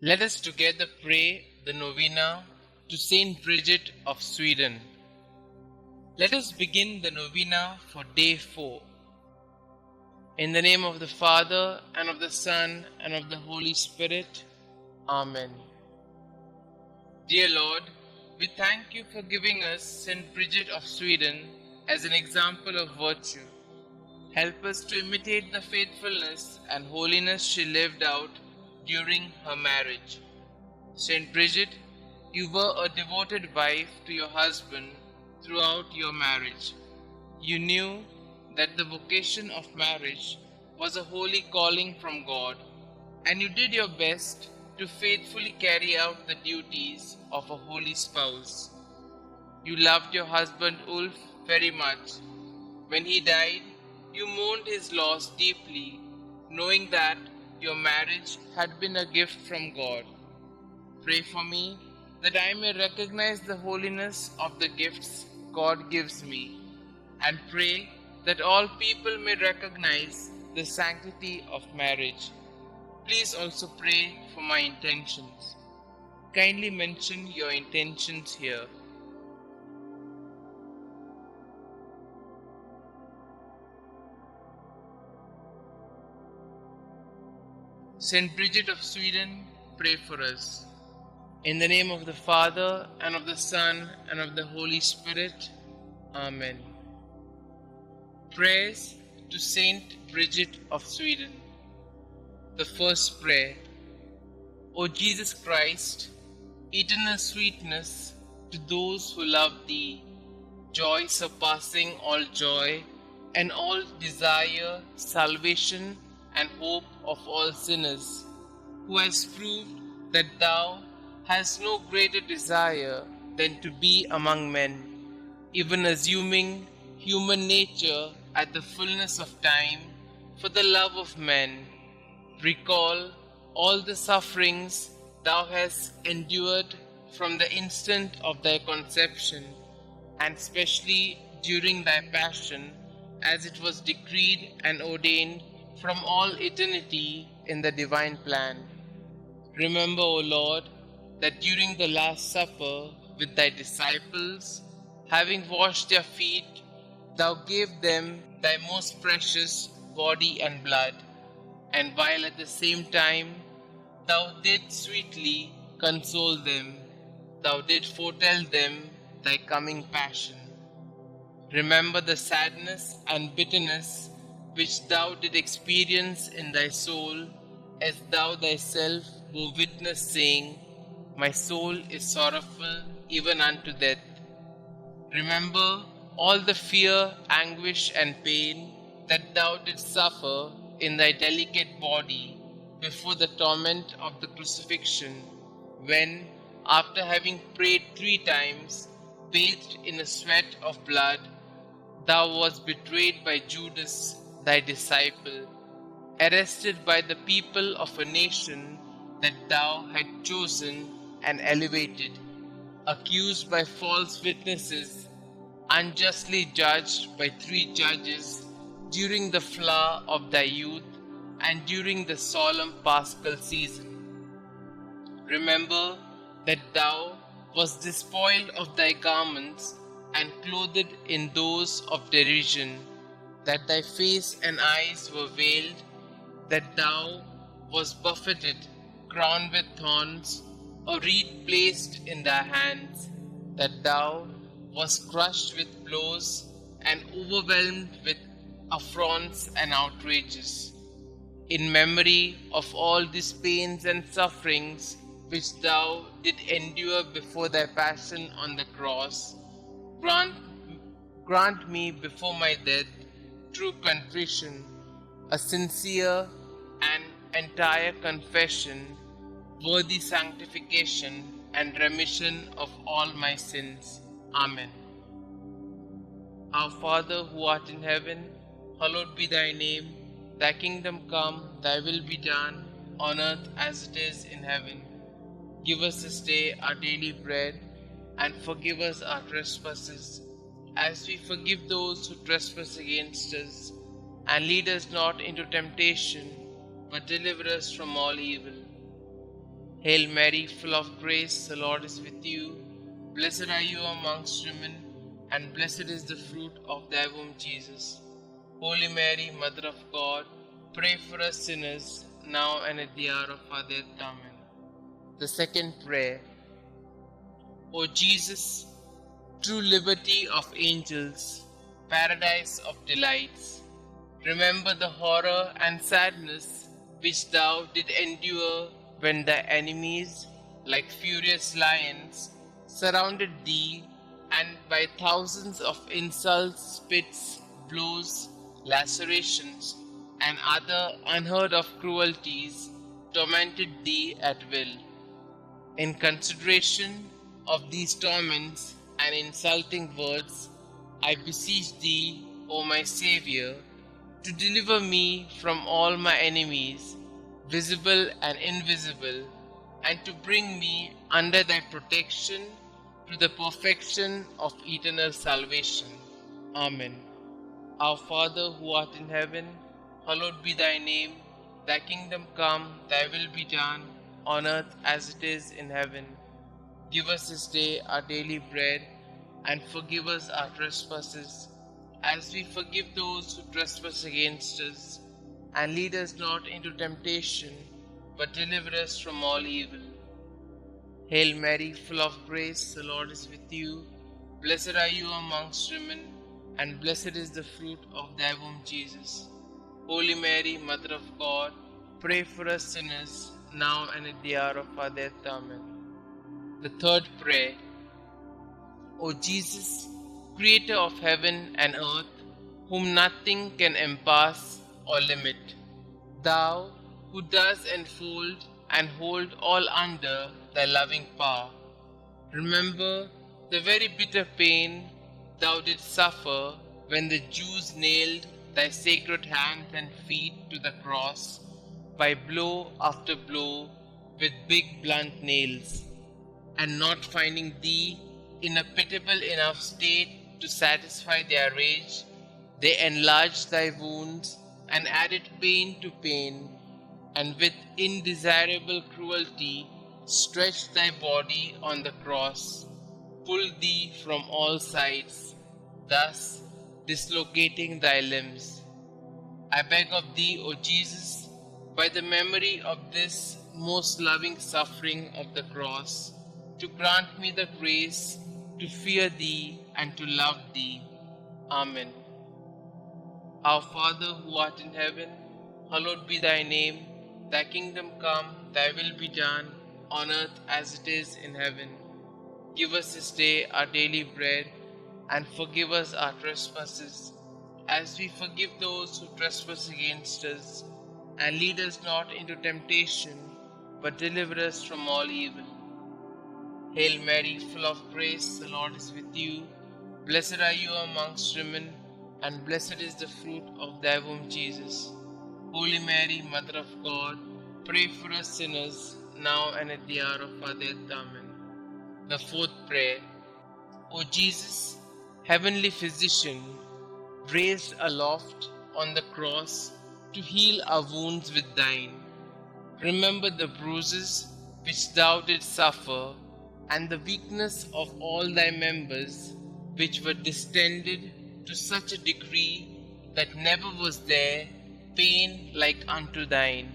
Let us together pray the Novena to St Bridget of Sweden. Let us begin the Novena for day 4. In the name of the Father, and of the Son, and of the Holy Spirit. Amen. Dear Lord, we thank you for giving us St Bridget of Sweden as an example of virtue. Help us to imitate the faithfulness and holiness she lived out during her marriage. St. Bridget, you were a devoted wife to your husband throughout your marriage. You knew that the vocation of marriage was a holy calling from God, and you did your best to faithfully carry out the duties of a holy spouse. You loved your husband Ulf very much. When he died, you mourned his loss deeply, knowing that your marriage had been a gift from God. Pray for me that I may recognize the holiness of the gifts God gives me, and pray that all people may recognize the sanctity of marriage. Please also pray for my intentions. Kindly mention your intentions here. St. Bridget of Sweden, pray for us. In the name of the Father, and of the Son, and of the Holy Spirit. Amen. Prayers to St. Bridget of Sweden. The first prayer. O Jesus Christ, eternal sweetness to those who love Thee, joy surpassing all joy, and all desire salvation and hope of all sinners, who has proved that Thou hast no greater desire than to be among men, even assuming human nature at the fullness of time for the love of men. Recall all the sufferings Thou hast endured from the instant of Thy conception, and especially during Thy passion, as it was decreed and ordained from all eternity in the divine plan. Remember, O Lord, that during the Last Supper with Thy disciples, having washed their feet, Thou gave them Thy most precious body and blood, and while at the same time Thou didst sweetly console them, Thou didst foretell them Thy coming passion. Remember the sadness and bitterness which Thou didst experience in Thy soul, as Thou Thyself bore witness, saying, My soul is sorrowful even unto death. Remember all the fear, anguish, and pain that Thou didst suffer in Thy delicate body before the torment of the crucifixion, when, after having prayed 3 times, bathed in a sweat of blood, Thou wast betrayed by Judas, Thy disciple, arrested by the people of a nation that Thou had chosen and elevated, accused by false witnesses, unjustly judged by 3 judges during the flower of Thy youth and during the solemn Paschal season. Remember that Thou wast despoiled of Thy garments and clothed in those of derision, that Thy face and eyes were veiled, that Thou wast buffeted, crowned with thorns, a reed placed in Thy hands, that Thou wast crushed with blows and overwhelmed with affronts and outrages. In memory of all these pains and sufferings which Thou did endure before Thy passion on the cross, grant me before my death true contrition, a sincere and entire confession, worthy sanctification and remission of all my sins. Amen. Our Father who art in heaven, hallowed be Thy name. Thy kingdom come, Thy will be done, on earth as it is in heaven. Give us this day our daily bread, and forgive us our trespasses, as we forgive those who trespass against us. And lead us not into temptation, but deliver us from all evil. Hail Mary, full of grace, the Lord is with you. Blessed are you amongst women, and blessed is the fruit of thy womb, Jesus. Holy Mary, Mother of God, pray for us sinners, now and at the hour of our death. Amen. The second prayer. O Jesus, true liberty of angels, paradise of delights, remember the horror and sadness which thou did endure when thy enemies, like furious lions, surrounded thee, and by thousands of insults, spits, blows, lacerations, and other unheard of cruelties tormented thee at will. In consideration of these torments and insulting words, I beseech thee, O my Xavier, to deliver me from all my enemies, visible and invisible, and to bring me under thy protection to the perfection of eternal salvation. Amen. Our Father who art in heaven, hallowed be thy name. Thy kingdom come, thy will be done, on earth as it is in heaven. Give us this day our daily bread, and forgive us our trespasses, as we forgive those who trespass against us. And lead us not into temptation, but deliver us from all evil. Hail Mary, full of grace, the Lord is with you. Blessed are you amongst women, and blessed is the fruit of thy womb, Jesus. Holy Mary, Mother of God, pray for us sinners, now and at the hour of our death. Amen. The third prayer. O Jesus, Creator of heaven and earth, whom nothing can encompass or limit, thou who dost enfold and hold all under thy loving power, remember the very bitter pain thou didst suffer when the Jews nailed thy sacred hands and feet to the cross by blow after blow with big blunt nails, and not finding thee in a pitiable enough state to satisfy their rage, they enlarged thy wounds and added pain to pain, and with indesirable cruelty stretched thy body on the cross, pulled thee from all sides, thus dislocating thy limbs. I beg of thee, O Jesus, by the memory of this most loving suffering of the cross, to grant me the grace to fear thee and to love thee. Amen. Our Father who art in heaven, hallowed be thy name. Thy kingdom come, thy will be done, on earth as it is in heaven. Give us this day our daily bread, and forgive us our trespasses, as we forgive those who trespass against us. And lead us not into temptation, but deliver us from all evil. Hail Mary, full of grace, the Lord is with you. Blessed are you amongst women, and blessed is the fruit of thy womb, Jesus. Holy Mary, Mother of God, pray for us sinners, now and at the hour of our death. Amen. The fourth prayer. O Jesus, heavenly physician, raised aloft on the cross to heal our wounds with thine, remember the bruises which thou didst suffer, and the weakness of all thy members, which were distended to such a degree that never was there pain like unto thine.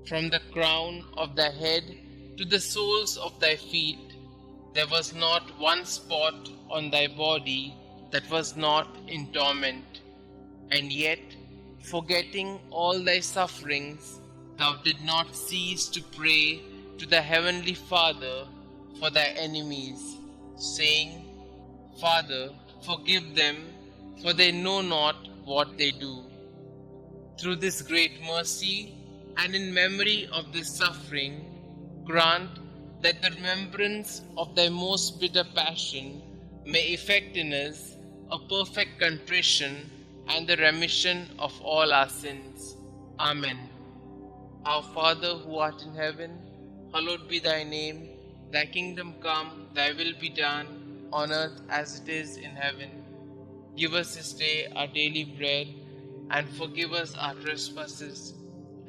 From the crown of thy head to the soles of thy feet, there was not one spot on thy body that was not in torment. And yet, forgetting all thy sufferings, thou did not cease to pray to the heavenly Father for thy enemies, saying, Father, forgive them, for they know not what they do. Through this great mercy, and in memory of this suffering, grant that the remembrance of thy most bitter passion may effect in us a perfect contrition and the remission of all our sins. Amen. Our Father who art in heaven, hallowed be thy name. Thy kingdom come, thy will be done, on earth as it is in heaven. Give us this day our daily bread, and forgive us our trespasses,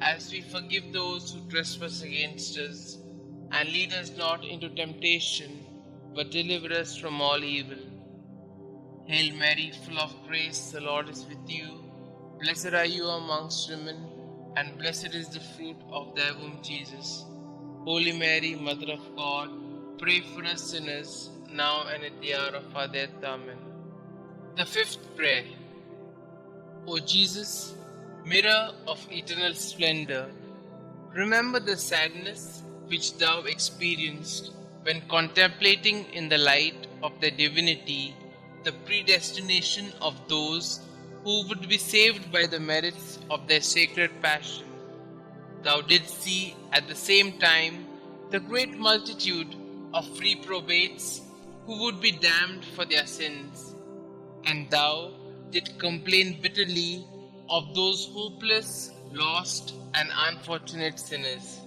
as we forgive those who trespass against us. and lead us not into temptation, but deliver us from all evil. Hail Mary, full of grace, the Lord is with you. Blessed are you amongst women, and blessed is the fruit of thy womb, Jesus. Holy Mary, Mother of God, pray for us sinners, now and at the hour of our death. Amen. The fifth prayer. O Jesus, mirror of eternal splendor, remember the sadness which thou experienced when contemplating in the light of thy divinity the predestination of those who would be saved by the merits of their sacred passion. Thou didst see at the same time the great multitude of reprobates who would be damned for their sins, and thou didst complain bitterly of those hopeless, lost, and unfortunate sinners.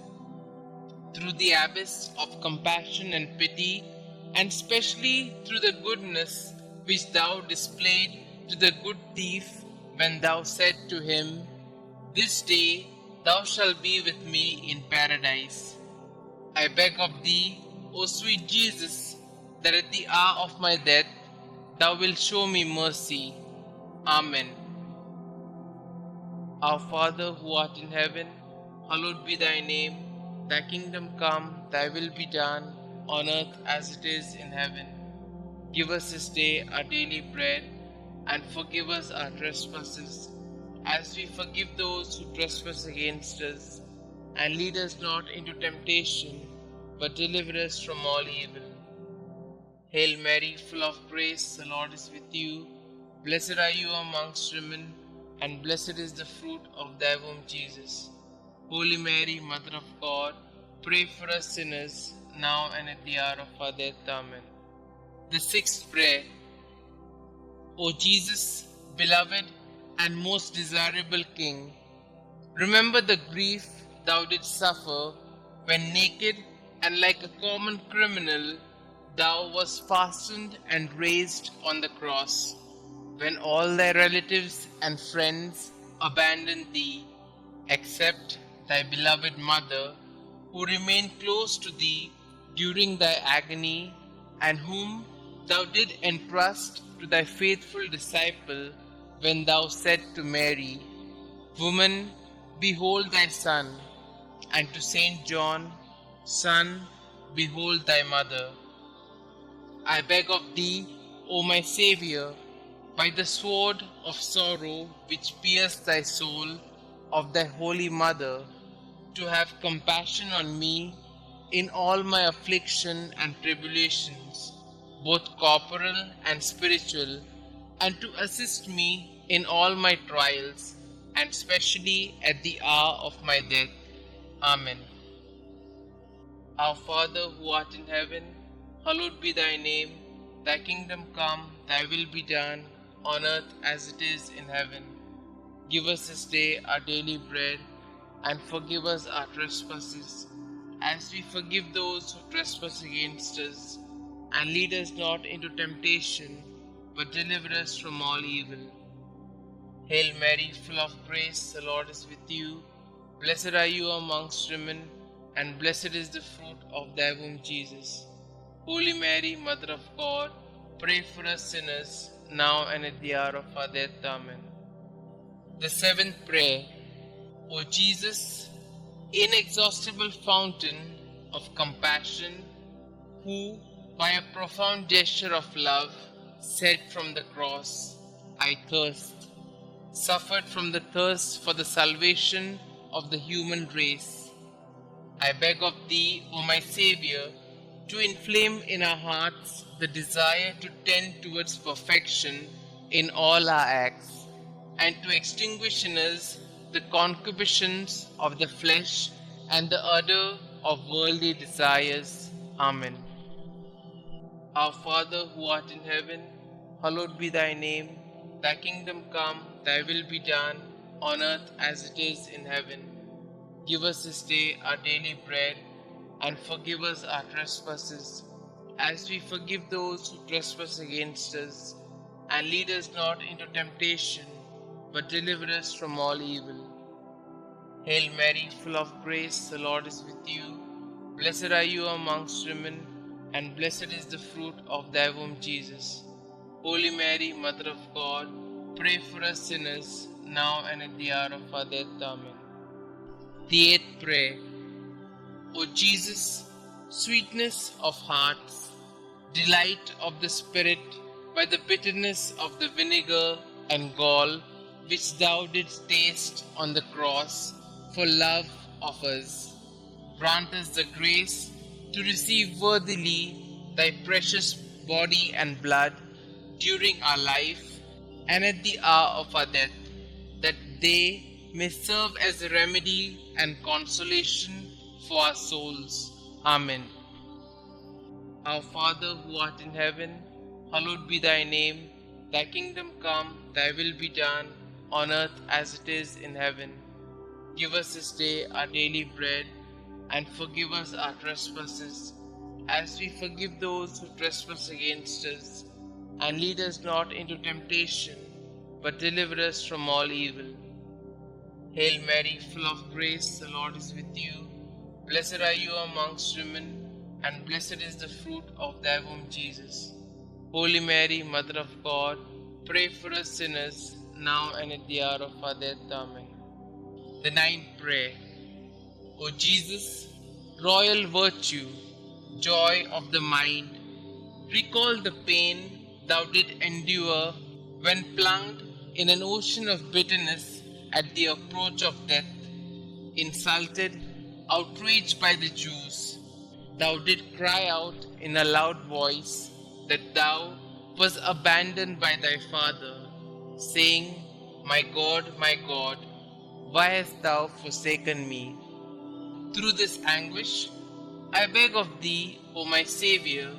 Through the abyss of compassion and pity, and specially through the goodness which thou displayed to the good thief when thou said to him, "This day thou shalt be with me in paradise." I beg of thee, O sweet Jesus, that at the hour of my death thou wilt show me mercy. Amen. Our Father who art in heaven, hallowed be thy name. Thy kingdom come, thy will be done, on earth as it is in heaven. Give us this day our daily bread, and forgive us our trespasses, as we forgive those who trespass against us. And lead us not into temptation, but deliver us from all evil. Hail Mary, full of grace, the Lord is with you. Blessed are you amongst women, and blessed is the fruit of thy womb, Jesus. Holy Mary, Mother of God, pray for us sinners, now and at the hour of our death. Amen. The sixth prayer. O Jesus, beloved and most desirable King, remember the grief thou didst suffer when naked and like a common criminal thou wast fastened and raised on the cross, when all thy relatives and friends abandoned thee, except thy beloved mother, who remained close to thee during thy agony, and whom thou did entrust to thy faithful disciple when thou said to Mary, "Woman, behold thy son," and to Saint John, "Son, behold thy mother." I beg of thee, O my Xavier, by the sword of sorrow which pierced thy soul, of thy holy mother, to have compassion on me in all my affliction and tribulations, both corporal and spiritual, and to assist me in all my trials, and specially at the hour of my death. Amen. Our Father who art in heaven, hallowed be thy name. Thy kingdom come, thy will be done, on earth as it is in heaven. Give us this day our daily bread, and forgive us our trespasses, as we forgive those who trespass against us. And lead us not into temptation, but deliver us from all evil. Hail Mary, full of grace, the Lord is with you. Blessed are you amongst women, and blessed is the fruit of thy womb, Jesus. Holy Mary, Mother of God, pray for us sinners, now and at the hour of our death. Amen. The seventh prayer. O Jesus, inexhaustible fountain of compassion, who, by a profound gesture of love, said from the cross, "I thirst," suffered from the thirst for the salvation of the human race. I beg of thee, O my Xavier, to inflame in our hearts the desire to tend towards perfection in all our acts, and to extinguish in us the concupiscence of the flesh and the ardor of worldly desires. Amen. Our Father who art in heaven, hallowed be thy name. Thy kingdom come, thy will be done, on earth as it is in heaven. Give us this day our daily bread, and forgive us our trespasses, as we forgive those who trespass against us. And lead us not into temptation, but deliver us from all evil. Hail Mary, full of grace, the Lord is with you. Blessed are you amongst women, and blessed is the fruit of thy womb, Jesus. Holy Mary, Mother of God, pray for us sinners, now and at the hour of our death. Amen. The eighth prayer. O Jesus, sweetness of hearts, delight of the Spirit, by the bitterness of the vinegar and gall which thou didst taste on the cross for love of us, grant us the grace to receive worthily thy precious body and blood during our life and at the hour of our death, that they may serve as a remedy and consolation for our souls. Amen. Our Father who art in heaven, hallowed be thy name. Thy kingdom come, thy will be done, on earth as it is in heaven. Give us this day our daily bread, and forgive us our trespasses, as we forgive those who trespass against us. And lead us not into temptation, but deliver us from all evil. Hail Mary, full of grace, the Lord is with you. Blessed are you amongst women, and blessed is the fruit of thy womb, Jesus. Holy Mary, Mother of God, pray for us sinners, now and at the hour of our death. Amen. The ninth prayer. O Jesus, royal virtue, joy of the mind, recall the pain thou didst endure when plunged in an ocean of bitterness at the approach of death, insulted, outraged by the Jews. Thou didst cry out in a loud voice that thou wast abandoned by thy Father, saying, my God, why hast thou forsaken me? Through this anguish, I beg of thee, O my Xavier,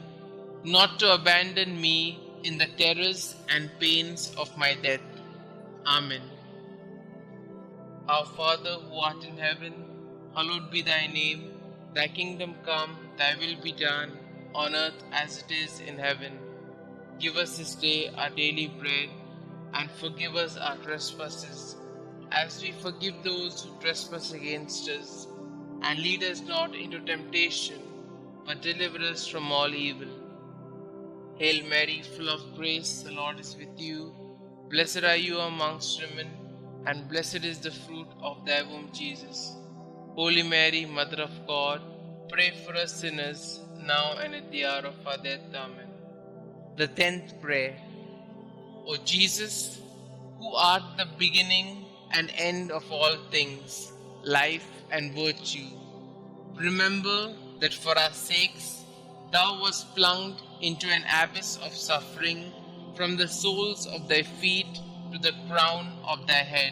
not to abandon me in the terrors and pains of my death. Amen. Our Father who art in heaven, hallowed be thy name. Thy kingdom come, thy will be done, on earth as it is in heaven. Give us this day our daily bread, and forgive us our trespasses, as we forgive those who trespass against us. And lead us not into temptation, but deliver us from all evil. Hail Mary, full of grace, the Lord is with you. Blessed are you amongst women, and blessed is the fruit of thy womb, Jesus. Holy Mary, Mother of God, pray for us sinners, now and at the hour of our death. Amen. The 10th prayer. O Jesus, who art the beginning and end of all things, life and virtue, remember that for our sakes thou wast plunged into an abyss of suffering, from the soles of thy feet to the crown of thy head.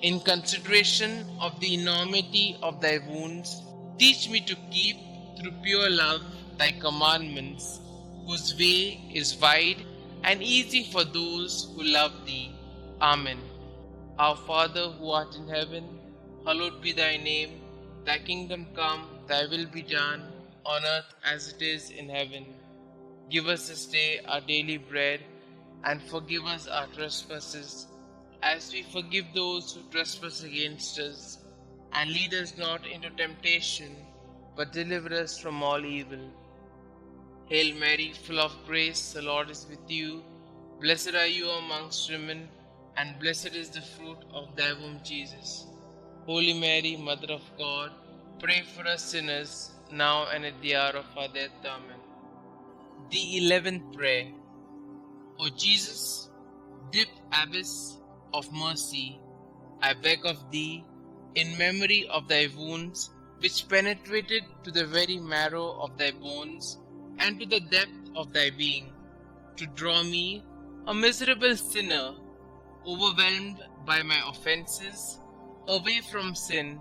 In consideration of the enormity of thy wounds, teach me to keep, through pure love, thy commandments, whose way is wide and easy for those who love thee. Amen. Our Father who art in heaven, hallowed be thy name. Thy kingdom come, thy will be done, on earth as it is in heaven. Give us this day our daily bread, and forgive us our trespasses, as we forgive those who trespass against us. And lead us not into temptation, but deliver us from all evil. Hail Mary, full of grace, the Lord is with you. Blessed are you amongst women, and blessed is the fruit of thy womb, Jesus. Holy Mary, Mother of God, pray for us sinners, now and at the hour of our death. Amen. The 11th prayer. O Jesus, deep abyss of mercy, I beg of thee, in memory of thy wounds, which penetrated to the very marrow of thy bones, and to the depth of thy being, to draw me, a miserable sinner, overwhelmed by my offenses, away from sin,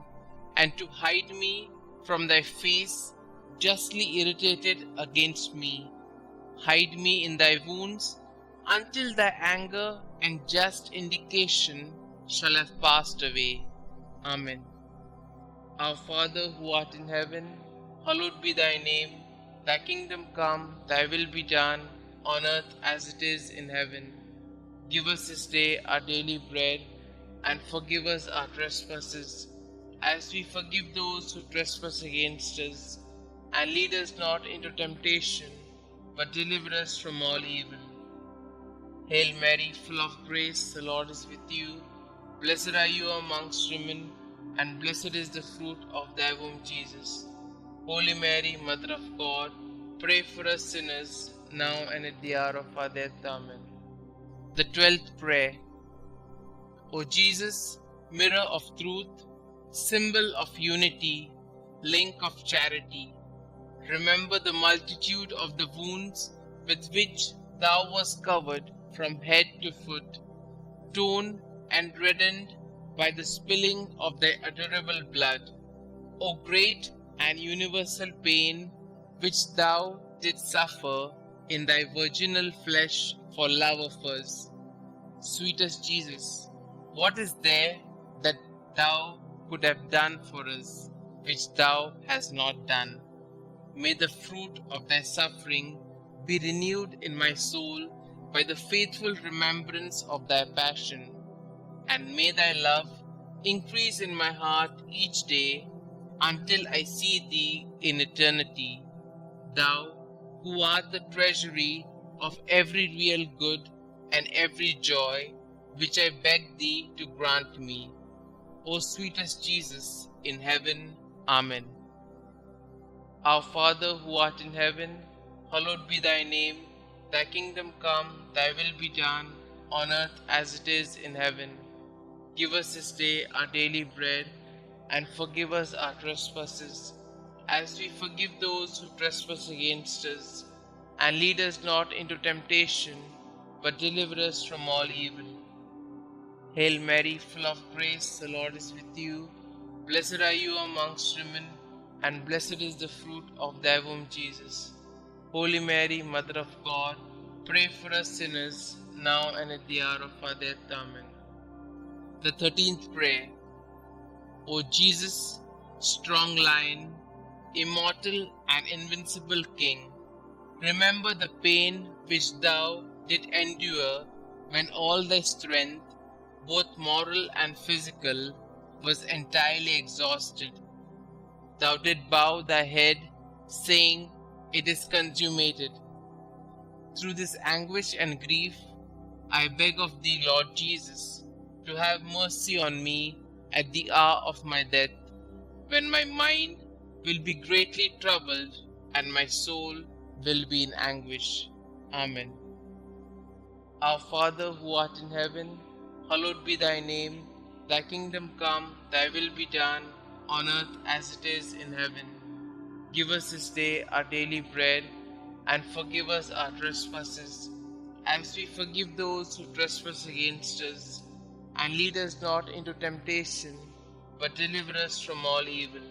and to hide me from thy face, justly irritated against me. Hide me in thy wounds, until thy anger and just indication shall have passed away. Amen. Our Father who art in heaven, hallowed be thy name. Thy kingdom come, thy will be done, on earth as it is in heaven. Give us this day our daily bread, and forgive us our trespasses, as we forgive those who trespass against us. And lead us not into temptation, but deliver us from all evil. Hail Mary, full of grace, the Lord is with you. Blessed are you amongst women, and blessed is the fruit of thy womb, Jesus. Holy Mary, Mother of God, pray for us sinners, now and at the hour of our death. Amen. The 12th prayer. O Jesus, mirror of truth, symbol of unity, link of charity, remember the multitude of the wounds with which thou wast covered from head to foot, torn and reddened by the spilling of thy adorable blood. O great and universal pain which thou didst suffer in thy virginal flesh for love of us. Sweetest Jesus, what is there that thou could have done for us, which thou hast not done? May the fruit of thy suffering be renewed in my soul by the faithful remembrance of thy passion, and may thy love increase in my heart each day until I see thee in eternity, thou who art the treasury of every real good and every joy, which I beg thee to grant me. O sweetest Jesus in heaven. Amen. Our Father who art in heaven, hallowed be thy name. Thy kingdom come, thy will be done, on earth as it is in heaven. Give us this day our daily bread, and forgive us our trespasses, as we forgive those who trespass against us. And lead us not into temptation, but deliver us from all evil. Hail Mary, full of grace, the Lord is with you. Blessed are you amongst women, and blessed is the fruit of thy womb, Jesus. Holy Mary, Mother of God, pray for us sinners, now and at the hour of our death. Amen. The 13th prayer. O Jesus, strong Lion, immortal and invincible King, remember the pain which thou didst endure when all thy strength, both moral and physical, was entirely exhausted. Thou didst bow thy head, saying, "It is consummated." Through this anguish and grief, I beg of thee, Lord Jesus, to have mercy on me at the hour of my death, when my mind will be greatly troubled and my soul will be in anguish. Amen. Our Father who art in heaven, hallowed be thy name. Thy kingdom come, thy will be done, on earth as it is in heaven. Give us this day our daily bread, and forgive us our trespasses, as we forgive those who trespass against us. And lead us not into temptation, but deliver us from all evil.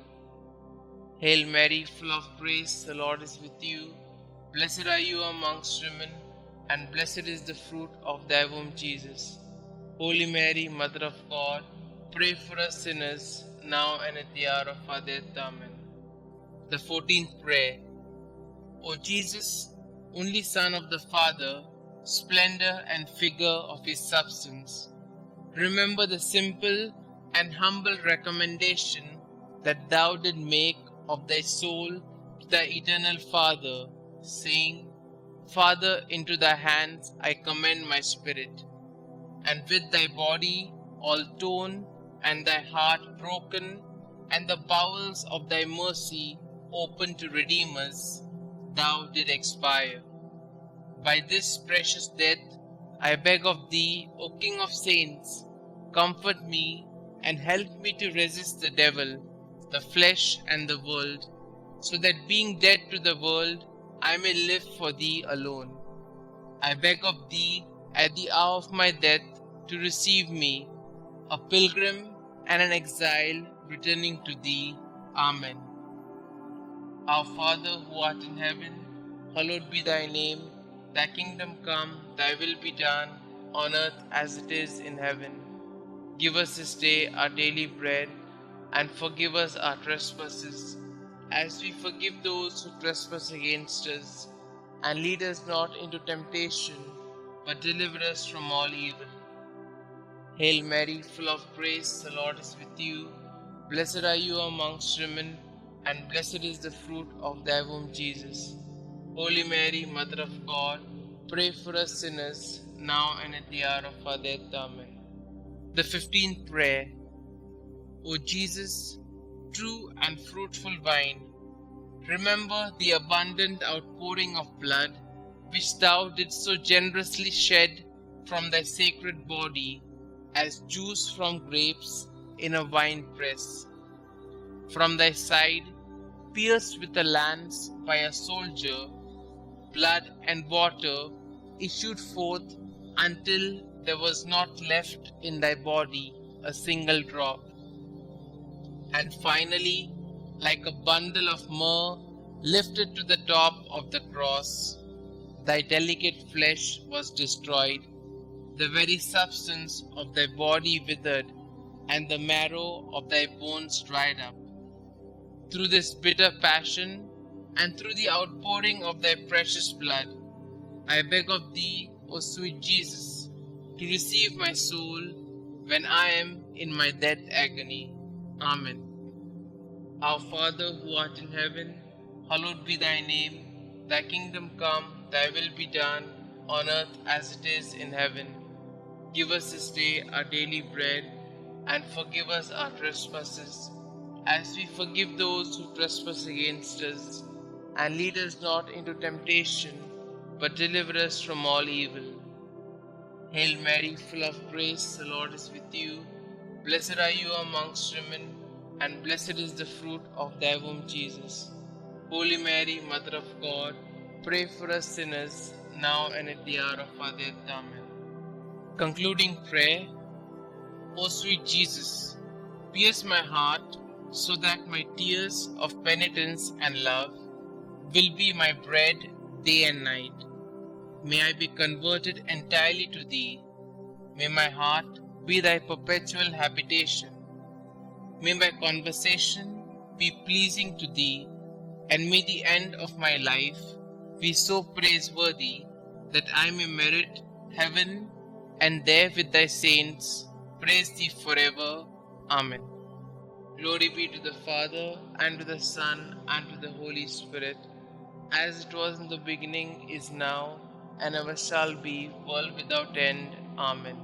Hail Mary, full of grace, the Lord is with you. Blessed are you amongst women, and blessed is the fruit of thy womb, Jesus. Holy Mary, Mother of God, pray for us sinners, now and at the hour of our death. Amen. The 14th prayer. O Jesus, only Son of the Father, splendor and figure of his substance, remember the simple and humble recommendation that thou did make of thy soul to thy eternal Father, saying, "Father, into thy hands I commend my spirit." And with thy body all torn, and thy heart broken, and the bowels of thy mercy open to redeem us, thou did expire. By this precious death I beg of thee, O King of saints, comfort me and help me to resist the devil, the flesh and the world, so that being dead to the world, I may live for thee alone. I beg of thee at the hour of my death to receive me, a pilgrim and an exile returning to thee. Amen. Our Father who art in heaven, hallowed be thy name. Thy kingdom come, thy will be done, on earth as it is in heaven. Give us this day our daily bread, and forgive us our trespasses, as we forgive those who trespass against us. And lead us not into temptation, but deliver us from all evil. Hail Mary, full of grace, the Lord is with you. Blessed are you amongst women, and blessed is the fruit of thy womb, Jesus. Holy Mary, Mother of God, pray for us sinners, now and at the hour of our death. Amen. The 15th prayer. O Jesus, true and fruitful vine, remember the abundant outpouring of blood which thou didst so generously shed from thy sacred body as juice from grapes in a wine press. From thy side, pierced with a lance by a soldier, blood and water issued forth until there was not left in thy body a single drop. And finally, like a bundle of myrrh lifted to the top of the cross, thy delicate flesh was destroyed, the very substance of thy body withered, and the marrow of thy bones dried up. Through this bitter passion, and through the outpouring of thy precious blood, I beg of thee, O sweet Jesus, to receive my soul when I am in my death agony. Amen. Our Father who art in heaven, hallowed be thy name. Thy kingdom come, thy will be done, on earth as it is in heaven. Give us this day our daily bread, and forgive us our trespasses, as we forgive those who trespass against us. And lead us not into temptation, but deliver us from all evil. Hail Mary, full of grace, the Lord is with you. Blessed are you amongst women, and blessed is the fruit of thy womb, Jesus. Holy Mary, Mother of God, pray for us sinners, now and at the hour of our death. Amen. Concluding prayer. O sweet Jesus, pierce my heart so that my tears of penitence and love will be my bread day and night. May I be converted entirely to thee. May my heart be thy perpetual habitation. May my conversation be pleasing to thee, and may the end of my life be so praiseworthy that I may merit heaven, and there with thy saints praise thee forever. Amen. Glory be to the Father, and to the Son, and to the Holy Spirit, as it was in the beginning, is now, and ever shall be, world without end. Amen.